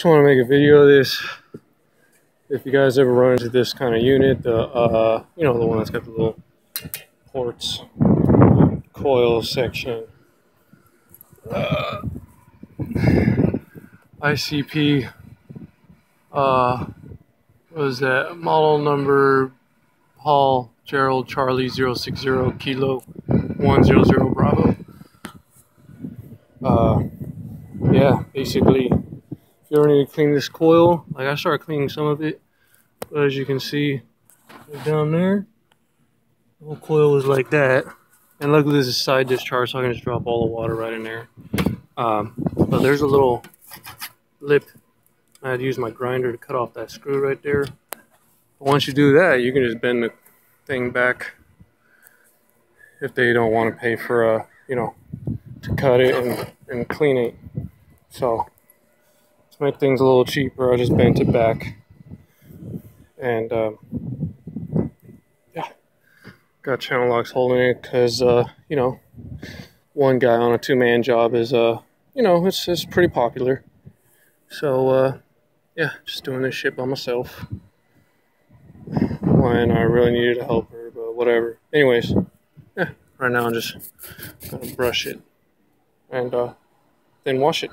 just want to make a video of this. If you guys ever run into this kind of unit, you know, the one that's got the little ports, coil section, ICP, what was that? Model number Paul Gerald Charlie 060 Kilo 100 Bravo. Yeah, basically, if you ever need to clean this coil, like I started cleaning some of it, but as you can see right down there, the whole coil is like that. And luckily there's a side discharge, so I can just drop all the water right in there. But there's a little lip. I had to use my grinder to cut off that screw right there. But once you do that, you can just bend the thing back if they don't want to pay for you know, to cut it and clean it. So to make things a little cheaper, I just bent it back. And yeah, got channel locks holding it because you know, one guy on a two-man job is you know, it's pretty popular. So yeah, just doing this shit by myself when I really needed a helper, but whatever. Anyways, yeah, right now I'm just gonna brush it and then wash it.